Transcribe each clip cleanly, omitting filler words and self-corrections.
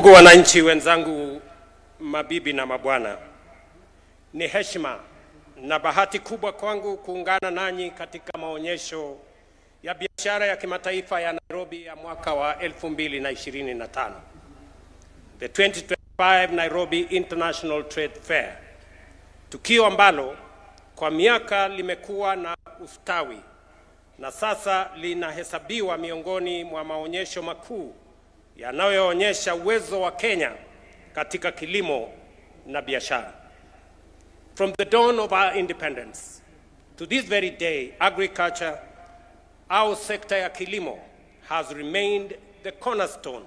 Ndugu wananchi wenzangu, mabibi na mabwana, ni heshima na bahati kubwa kwangu kuungana nanyi katika maonyesho ya biashara ya kimataifa ya Nairobi ya mwaka wa 2025. The 2025 Nairobi International Trade Fair. Tukio ambalo kwa miaka limekuwa na ustawi na sasa linahesabiwa miongoni mwa maonyesho makuu yanayoonyesha uwezo wa Kenya katika kilimo na biashara. From the dawn of our independence to this very day, agriculture, our sector ya kilimo, has remained the cornerstone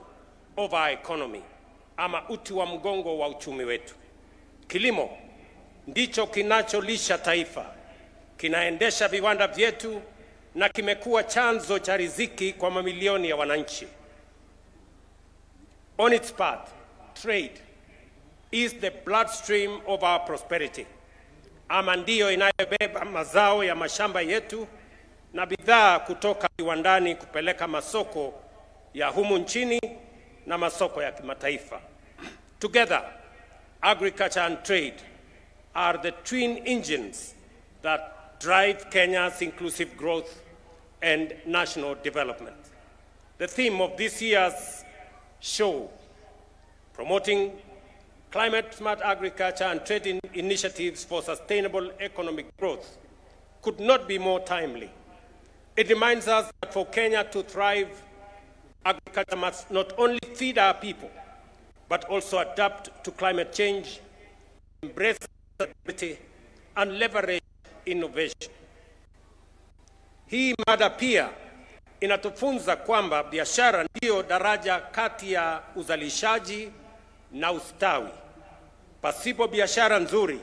of our economy, ama uti wa mgongo wa uchumi wetu. Kilimo ndicho kinacholisha taifa, kinaendesha viwanda vyetu na kimekuwa chanzo cha riziki kwa mamilioni ya wananchi. On its part, trade is the bloodstream of our prosperity. Ama ndiyo inayobeba mazao ya mashamba yetu na bidhaa kutoka viwandani kupeleka masoko ya humu nchini na masoko ya kimataifa. Together, agriculture and trade are the twin engines that drive Kenya's inclusive growth and national development. The theme of this year's show, promoting climate-smart agriculture and trade initiatives for sustainable economic growth, could not be more timely. It reminds us that for Kenya to thrive, agriculture must not only feed our people, but also adapt to climate change, embrace sustainability, and leverage innovation. Hii mada pia inatufunza kwamba biashara ndiyo daraja kati ya uzalishaji na ustawi. Pasipo biashara nzuri,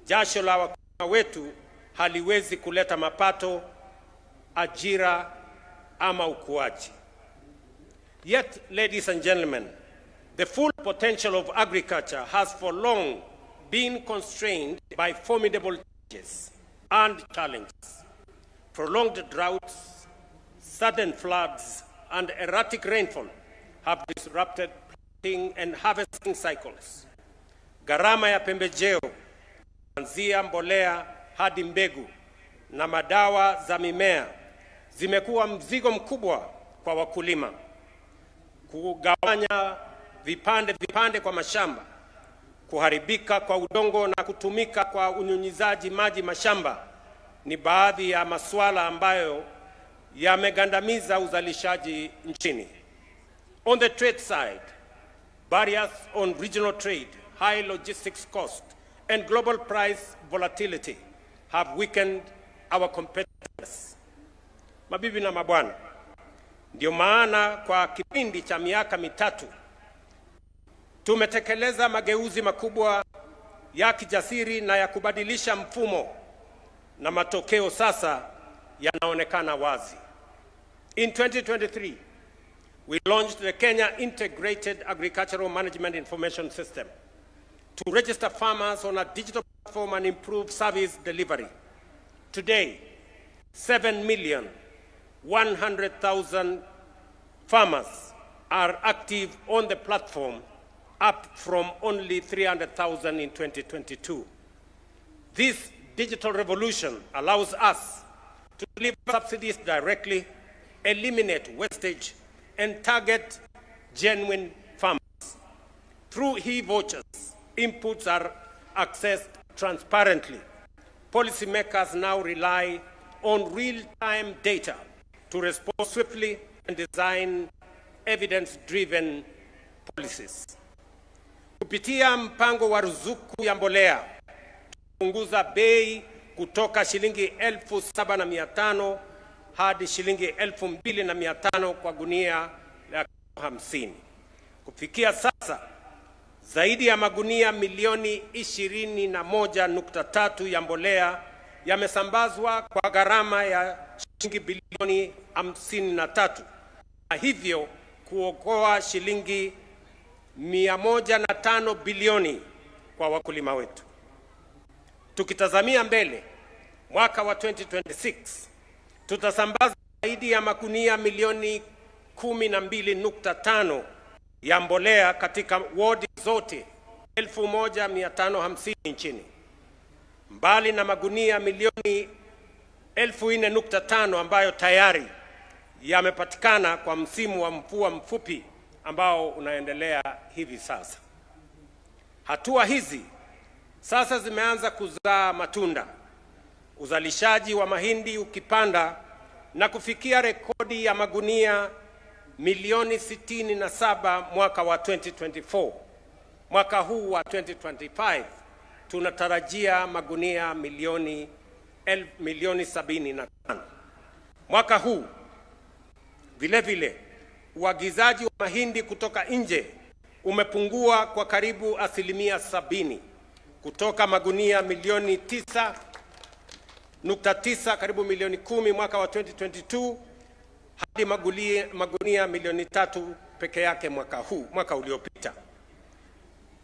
jasho la wakulima wetu haliwezi kuleta mapato, ajira ama ukuaji. Yet, ladies and gentlemen, the full potential of agriculture has for long been constrained by formidable changes and challenges. Prolonged droughts, sudden floods, and erratic rainfall have disrupted planting and harvesting cycles. Gharama ya pembejeo, kuanzia mbolea hadi mbegu na madawa za mimea zimekuwa mzigo mkubwa kwa wakulima. Kugawanya vipande kwa mashamba, kuharibika kwa udongo na kutumika kwa unyunyizaji maji mashamba ni baadhi ya masuala ambayo yamegandamiza uzalishaji nchini. On the trade side, barriers on regional trade, high logistics cost, and global price volatility have weakened our competitiveness. Mabibi na mabwana, ndio maana kwa kipindi cha miaka mitatu tumetekeleza mageuzi makubwa ya kijasiri na ya kubadilisha mfumo, na matokeo sasa yanaonekana wazi. In 2023, we launched the Kenya Integrated Agricultural Management Information System to register farmers on a digital platform and improve service delivery. Today, 7,100,000 farmers are active on the platform, up from only 300,000 in 2022. This digital revolution allows us to deliver subsidies directly, eliminate wastage, and target genuine farmers. Through e-vouchers, inputs are accessed transparently. Policymakers now rely on real-time data to respond swiftly and design evidence-driven policies. Kupitia mpango wa ruzuku ya mbolea, tupunguza bei kutoka shilingi 7,500 hadi shilingi 2,500 kwa gunia la 50. Kufikia sasa, zaidi ya magunia milioni 21.3 ya mbolea yamesambazwa kwa gharama ya shilingi bilioni 53, na hivyo kuokoa shilingi 105 bilioni kwa wakulima wetu. Tukitazamia mbele, mwaka wa 2026, tutasambaza zaidi ya magunia milioni 12.5 ya mbolea katika wodi zote 1550 nchini, mbali na magunia milioni 4.5 ambayo tayari yamepatikana kwa msimu wa mvua mfupi ambao unaendelea hivi sasa. Hatua hizi sasa zimeanza kuzaa matunda, uzalishaji wa mahindi ukipanda na kufikia rekodi ya magunia milioni 67 mwaka wa 2024. Mwaka huu wa 2025 tunatarajia magunia milioni 75. Mwaka huu vile vile uagizaji wa mahindi kutoka nje umepungua kwa karibu 70%, kutoka magunia milioni 9.9 karibu milioni 10 mwaka wa 2022 hadi magunia milioni 3 peke yake mwaka uliopita.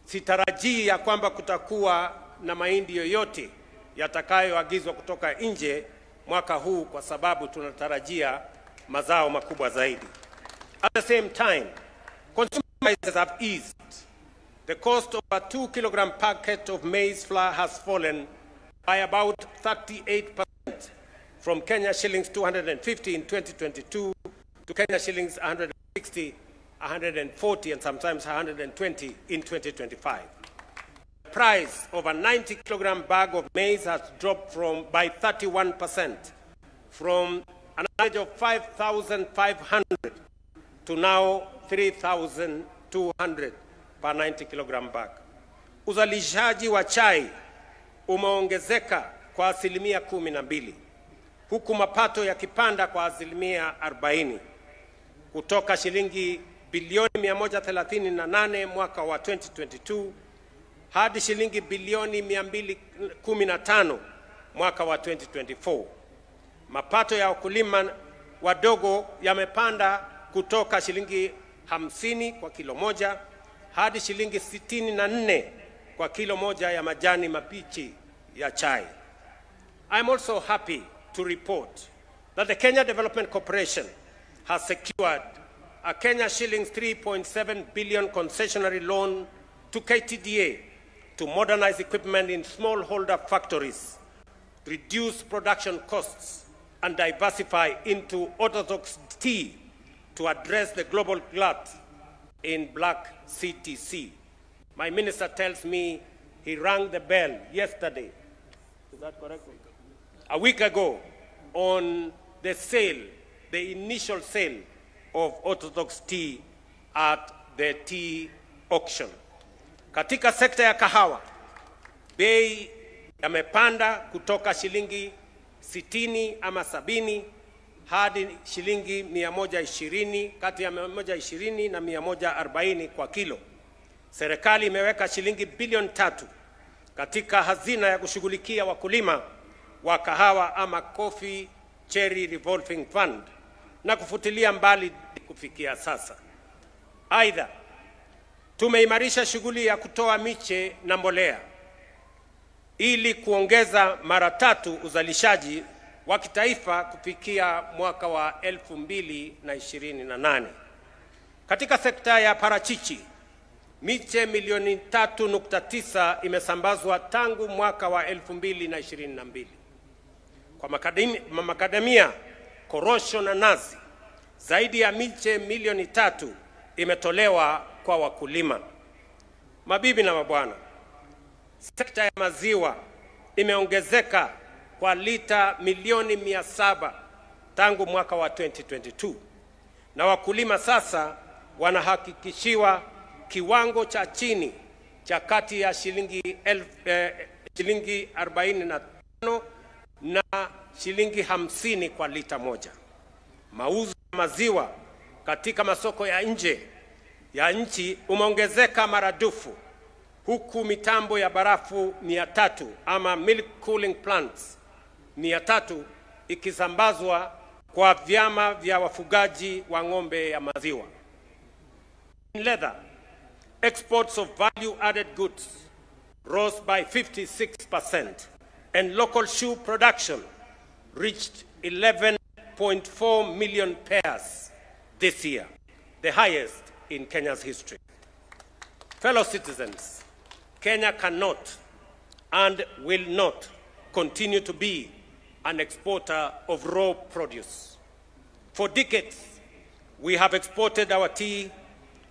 Sitarajii ya kwamba kutakuwa na mahindi yoyote yatakayoagizwa kutoka nje mwaka huu, kwa sababu tunatarajia mazao makubwa zaidi. At the same time, consumer prices have eased. The cost of a 2 kilogram packet of maize flour has fallen by about 38%, from Kenya shillings 250 in 2022 to Kenya shillings 160, 140 and sometimes 120 in 2025. The price of a 90 kilogram bag of maize has dropped by 31%, from an average of 5,500 to now 3,200 per 90 kilogram bag. Uzalishaji wa chai umeongezeka kwa 12%, huku mapato yakipanda kwa 40%, kutoka shilingi bilioni 138 mwaka wa 2022 hadi shilingi bilioni 215 mwaka wa 2024. Mapato ya wakulima wadogo yamepanda kutoka shilingi 50 kwa kilo moja hadi shilingi 64 kwa kilo moja ya majani mabichi ya chai. I'm also happy to report that the Kenya Development Corporation has secured a Kenya shillings 3.7 billion concessionary loan to KTDA to modernize equipment in smallholder factories, reduce production costs, and diversify into orthodox tea to address the global glut in black CTC. My minister tells me he rang the bell yesterday, is that correct? A week ago, on the sale, the initial sale of orthodox tea at the tea auction. Katika sekta ya kahawa, bei yamepanda kutoka shilingi 60 ama 70 hadi shilingi 120, kati ya 120 na 140 kwa kilo. Serikali imeweka shilingi bilioni 3 katika hazina ya kushughulikia wakulima wa kahawa ama Coffee Cherry Revolving Fund na kufutilia mbali kufikia sasa. Aidha, tumeimarisha shughuli ya kutoa miche na mbolea ili kuongeza mara 3 uzalishaji wa kitaifa kufikia mwaka wa 2028. Katika sekta ya parachichi, miche milioni 3.9 imesambazwa tangu mwaka wa 2022. Kwa makadamia, korosho na nazi, zaidi ya miche milioni 3 imetolewa kwa wakulima. Mabibi na mabwana, sekta ya maziwa imeongezeka kwa lita milioni 700 tangu mwaka wa 2022, na wakulima sasa wanahakikishiwa kiwango cha chini cha kati ya shilingi 45 na shilingi 50 kwa lita moja. Mauzo ya maziwa katika masoko ya nje ya nchi umeongezeka maradufu, huku mitambo ya barafu 300 ama milk cooling plants 300 ikisambazwa kwa vyama vya wafugaji wa ng'ombe ya maziwa. In leather, exports of value-added goods rose by 56%, and local shoe production reached 11.4 million pairs this year, the highest in Kenya's history. Fellow citizens, Kenya cannot and will not continue to be an exporter of raw produce. For decades, we have exported our tea,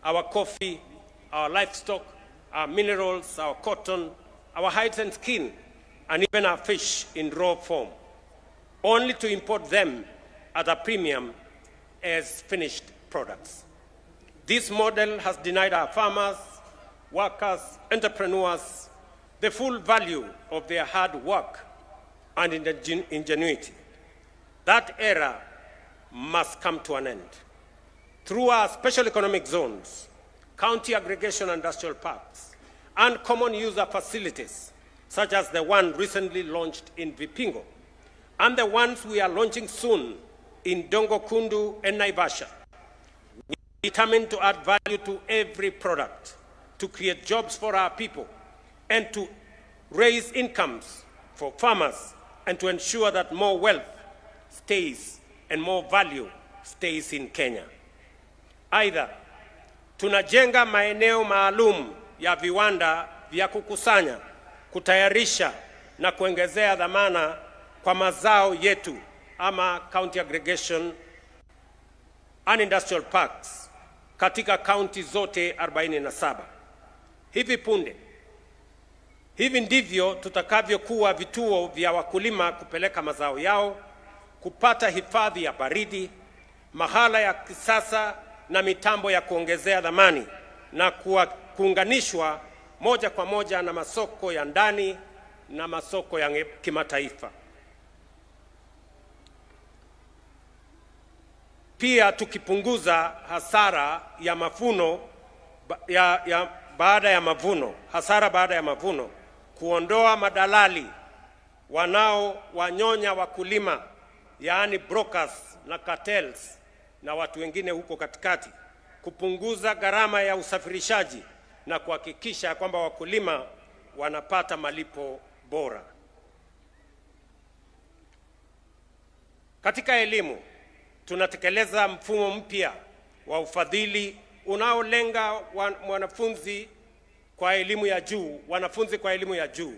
our coffee, our livestock, our minerals, our cotton, our hides and skin, and even our fish in raw form, only to import them at a premium as finished products. This model has denied our farmers, workers, entrepreneurs the full value of their hard work and ingenuity. That era must come to an end. Through our special economic zones, county aggregation industrial parks, and common user facilities, such as the one recently launched in Vipingo, and the ones we are launching soon in Dongo Kundu and Naivasha, we are determined to add value to every product, to create jobs for our people, and to raise incomes for farmers, and to ensure that more wealth stays and more value stays in Kenya. Aidha, tunajenga maeneo maalum ya viwanda vya kukusanya, kutayarisha na kuongezea dhamana kwa mazao yetu ama county aggregation and industrial parks katika county zote 47. Hivi ndivyo tutakavyokuwa vituo vya wakulima kupeleka mazao yao, kupata hifadhi ya baridi, mahala ya kisasa na mitambo ya kuongezea dhamani, na kuunganishwa moja kwa moja na masoko ya ndani na masoko ya kimataifa. Pia tukipunguza hasara ya mavuno baada ya mavuno, kuondoa madalali wanaowanyonya wakulima, yaani brokers na cartels na watu wengine huko katikati, kupunguza gharama ya usafirishaji na kuhakikisha kwamba wakulima wanapata malipo bora. Katika elimu, tunatekeleza mfumo mpya wa ufadhili unaolenga wanafunzi kwa elimu ya juu,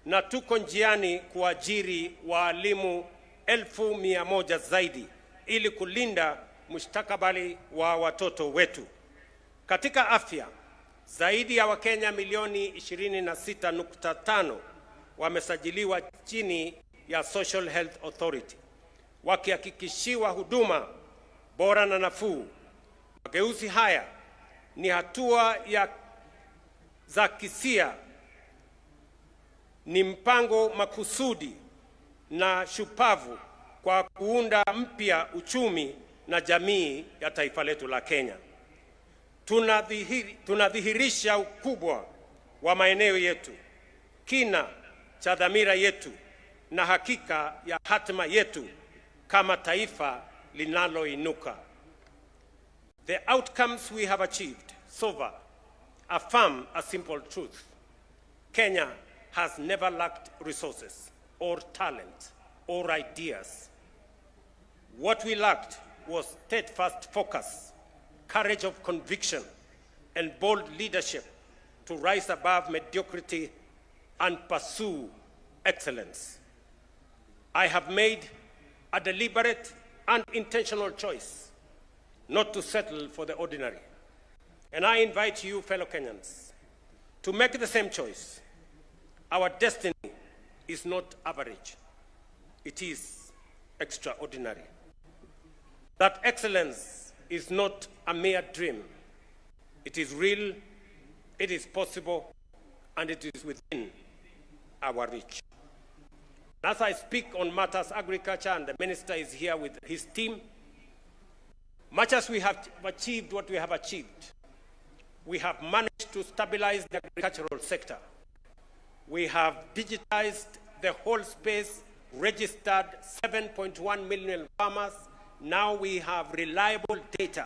na tuko njiani kuajiri walimu 1,100 zaidi ili kulinda mustakabali wa watoto wetu. Katika afya, zaidi ya Wakenya milioni 26.5 wamesajiliwa chini ya Social Health Authority, wakihakikishiwa huduma bora na nafuu. Mageuzi haya ni hatua za kisia, ni mpango makusudi na shupavu kwa kuunda mpya uchumi na jamii ya taifa letu la Kenya. Tunadhihirisha ukubwa wa maeneo yetu, kina cha dhamira yetu na hakika ya hatima yetu kama taifa linaloinuka. The outcomes we have achieved so far affirm a simple truth. Kenya has never lacked resources or talent or ideas. What we lacked was steadfast focus, courage of conviction, and bold leadership to rise above mediocrity and pursue excellence. I have made a deliberate and intentional choice not to settle for the ordinary. And I invite you, fellow Kenyans, to make the same choice. Our destiny is not average. It is extraordinary. That excellence is not a mere dream. It is real, it is possible, and it is within our reach. As I speak on matters agriculture, and the minister is here with his team, much as we have achieved what we have achieved, we have managed to stabilize the agricultural sector. We have digitized the whole space, registered 7.1 million farmers. Now we have reliable data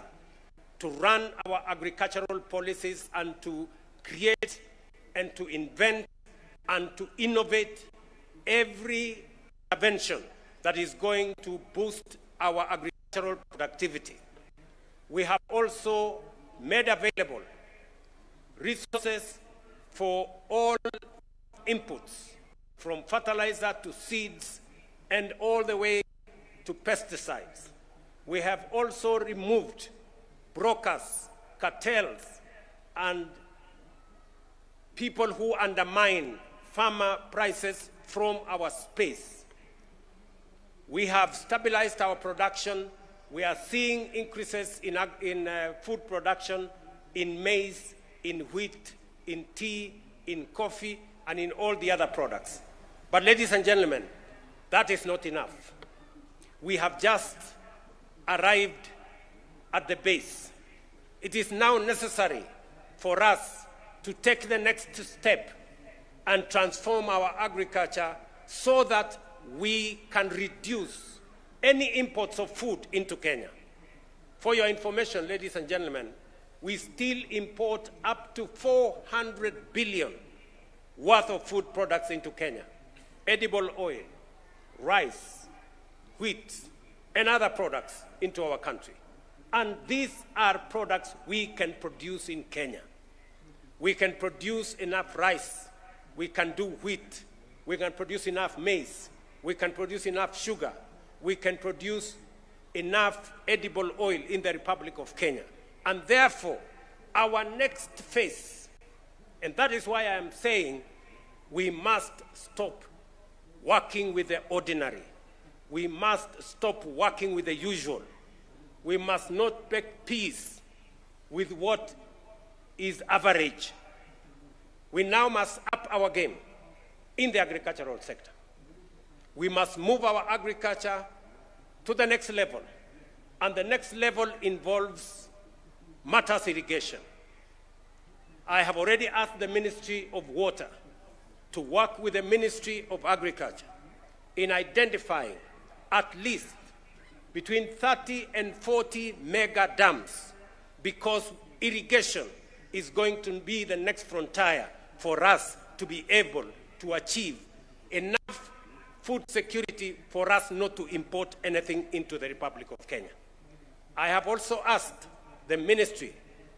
to run our agricultural policies and to create and to invent and to innovate every intervention that is going to boost our agricultural productivity. We have also made available resources for all inputs, from fertilizer to seeds and all the way to pesticides. We have also removed brokers, cartels, and people who undermine farmer prices from our space. We have stabilized our production. We are seeing increases in food production, in maize, in wheat, in tea, in coffee, and in all the other products. But ladies and gentlemen, that is not enough. We have just arrived at the base. It is now necessary for us to take the next step and transform our agriculture so that we can reduce any imports of food into Kenya. For your information, ladies and gentlemen, we still import up to 400 billion worth of food products into Kenya. Edible oil, rice, wheat, and other products into our country. And these are products we can produce in Kenya. We can produce enough rice. We can do wheat. We can produce enough maize. We can produce enough sugar. We can produce enough edible oil in the Republic of Kenya. And therefore, our next phase, and that is why I am saying we must stop working with the ordinary. We must stop working with the usual. We must not make peace with what is average. We now must up our game in the agricultural sector. We must move our agriculture to the next level. And the next level involves matters irrigation. I have already asked the Ministry of Water to work with the Ministry of Agriculture in identifying at least between 30 and 40 mega dams, because irrigation is going to be the next frontier for us to be able to achieve enough food security for us not to import anything into the Republic of Kenya. I have also asked the ministry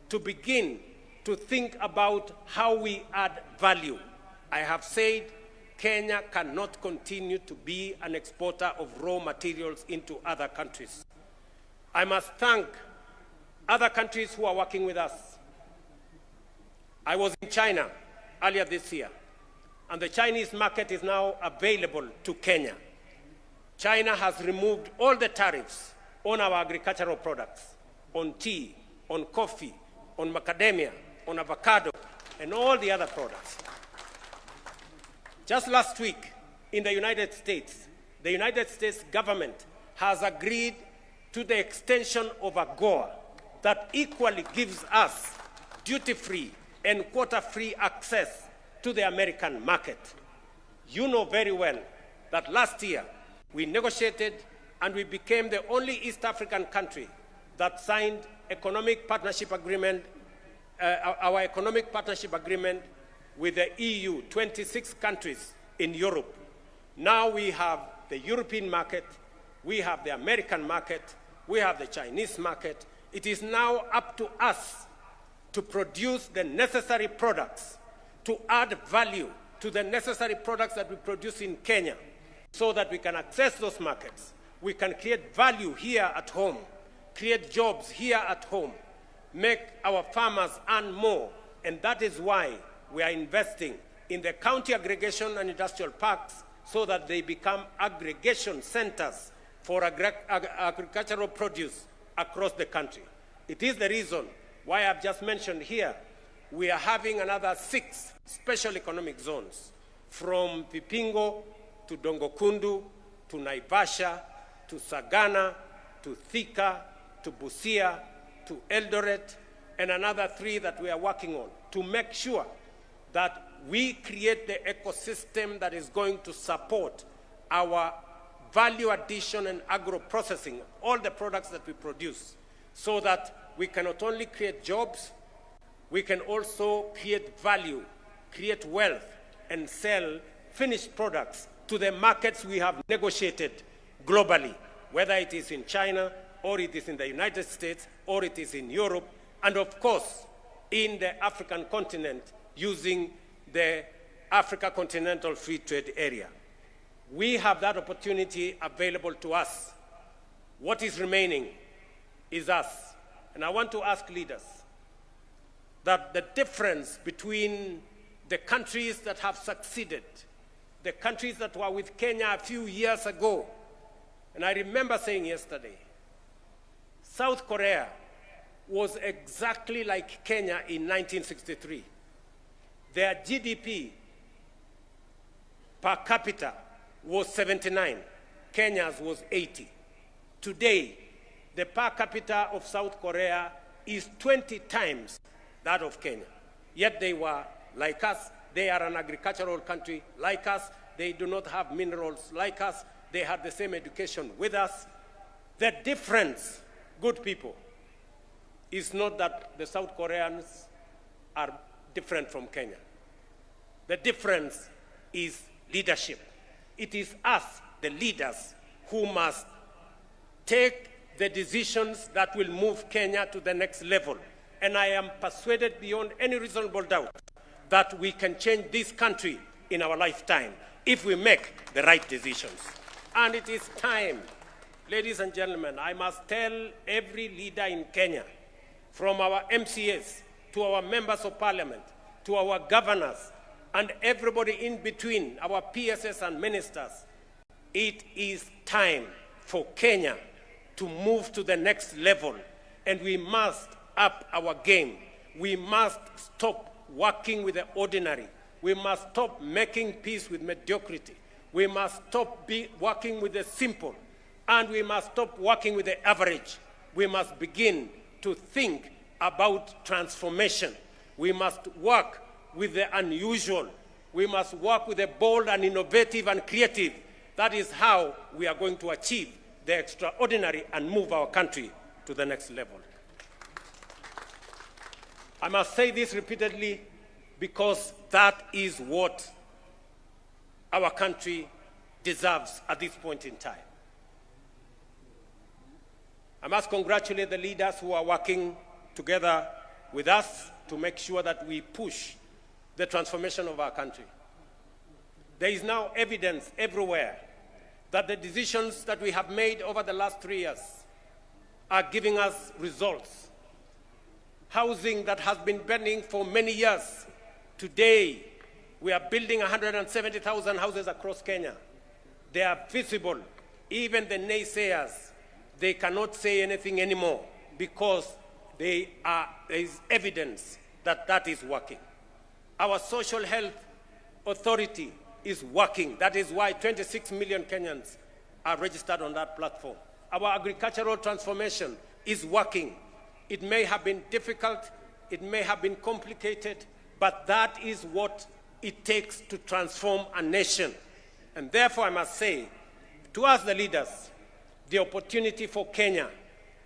to begin to think about how we add value. I have said Kenya cannot continue to be an exporter of raw materials into other countries. I must thank other countries who are working with us. I was in China earlier this year, and the Chinese market is now available to Kenya. China has removed all the tariffs on our agricultural products, on tea, on coffee, on macadamia, on avocado, and all the other products. Just last week in the United States government has agreed to the extension of AGOA that equally gives us duty-free and quota-free access to the American market. You know very well that last year we negotiated and we became the only East African country that signed economic partnership agreement, our economic partnership agreement with the EU, 26 countries in Europe. Now we have the European market, we have the American market, we have the Chinese market. It is now up to us to produce the necessary products, to add value to the necessary products that we produce in Kenya so that we can access those markets. We can create value here at home, create jobs here at home, make our farmers earn more, and that is why we are investing in the county aggregation and industrial parks so that they become aggregation centers for agricultural produce across the country. It is the reason why I've just mentioned here, we are having another 6 special economic zones, from Vipingo to Dongokundu to Naivasha to Sagana to Thika to Busia to Eldoret, and another 3 that we are working on to make sure that we create the ecosystem that is going to support our value addition and agro-processing, all the products that we produce, so that we can not only create jobs, we can also create value, create wealth, and sell finished products to the markets we have negotiated globally, whether it is in China, or it is in the United States, or it is in Europe, and of course, in the African continent using the Africa Continental Free Trade Area. We have that opportunity available to us. What is remaining is us. And I want to ask leaders that the difference between the countries that have succeeded, the countries that were with Kenya a few years ago, and I remember saying yesterday, South Korea was exactly like Kenya in 1963. Their GDP per capita was 79. Kenya's was 80. Today, the per capita of South Korea is 20 times that of Kenya. Yet they were like us. They are an agricultural country like us. They do not have minerals like us. They had the same education with us. The difference, good people, is not that the South Koreans are different from Kenya. The difference is leadership. It is us, the leaders, who must take the decisions that will move Kenya to the next level. And I am persuaded beyond any reasonable doubt that we can change this country in our lifetime if we make the right decisions. And it is time, ladies and gentlemen, I must tell every leader in Kenya, from our MCAs to our members of parliament, to our governors, and everybody in between, our PSS and ministers, it is time for Kenya to move to the next level, and we must up our game. We must stop working with the ordinary. We must stop making peace with mediocrity. We must stop working with the simple, and we must stop working with the average. We must begin to think about transformation. We must work with the unusual. We must work with the bold and innovative and creative. That is how we are going to achieve the extraordinary and move our country to the next level. I must say this repeatedly because that is what our country deserves at this point in time. I must congratulate the leaders who are working together with us to make sure that we push the transformation of our country. There is now evidence everywhere that the decisions that we have made over the last 3 years are giving us results. Housing that has been burning for many years, today we are building 170,000 houses across Kenya. They are visible. Even the naysayers, they cannot say anything anymore because there is evidence that that is working. Our social health authority is working. That is why 26 million Kenyans are registered on that platform. Our agricultural transformation is working. It may have been difficult, it may have been complicated, but that is what it takes to transform a nation. And therefore, I must say, to us the leaders, the opportunity for Kenya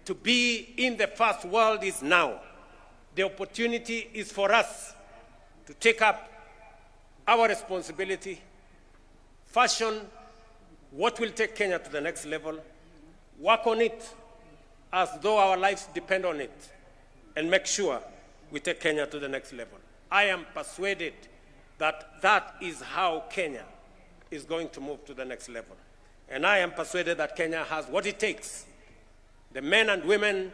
to be in the first world is now. The opportunity is for us to take up our responsibility, fashion what will take Kenya to the next level, work on it as though our lives depend on it, and make sure we take Kenya to the next level. I am persuaded that that is how Kenya is going to move to the next level. And I am persuaded that Kenya has what it takes: the men and women,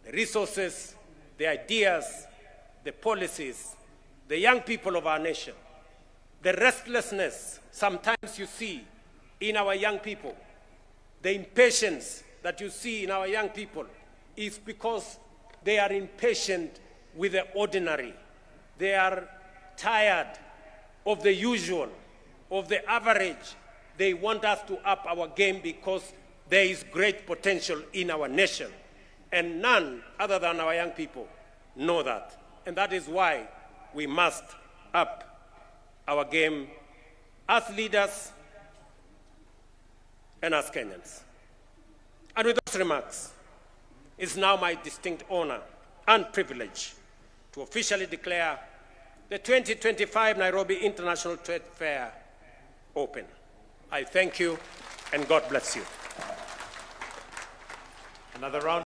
the resources, the ideas, the policies, the young people of our nation. The restlessness sometimes you see in our young people, the impatience that you see in our young people is because they are impatient with the ordinary. They are tired of the usual, of the average. They want us to up our game because there is great potential in our nation. And none other than our young people know that. And that is why we must up our game as leaders and as Kenyans. And with those remarks, it's now my distinct honor and privilege to officially declare the 2025 Nairobi International Trade Fair open. I thank you, and God bless you. Another round.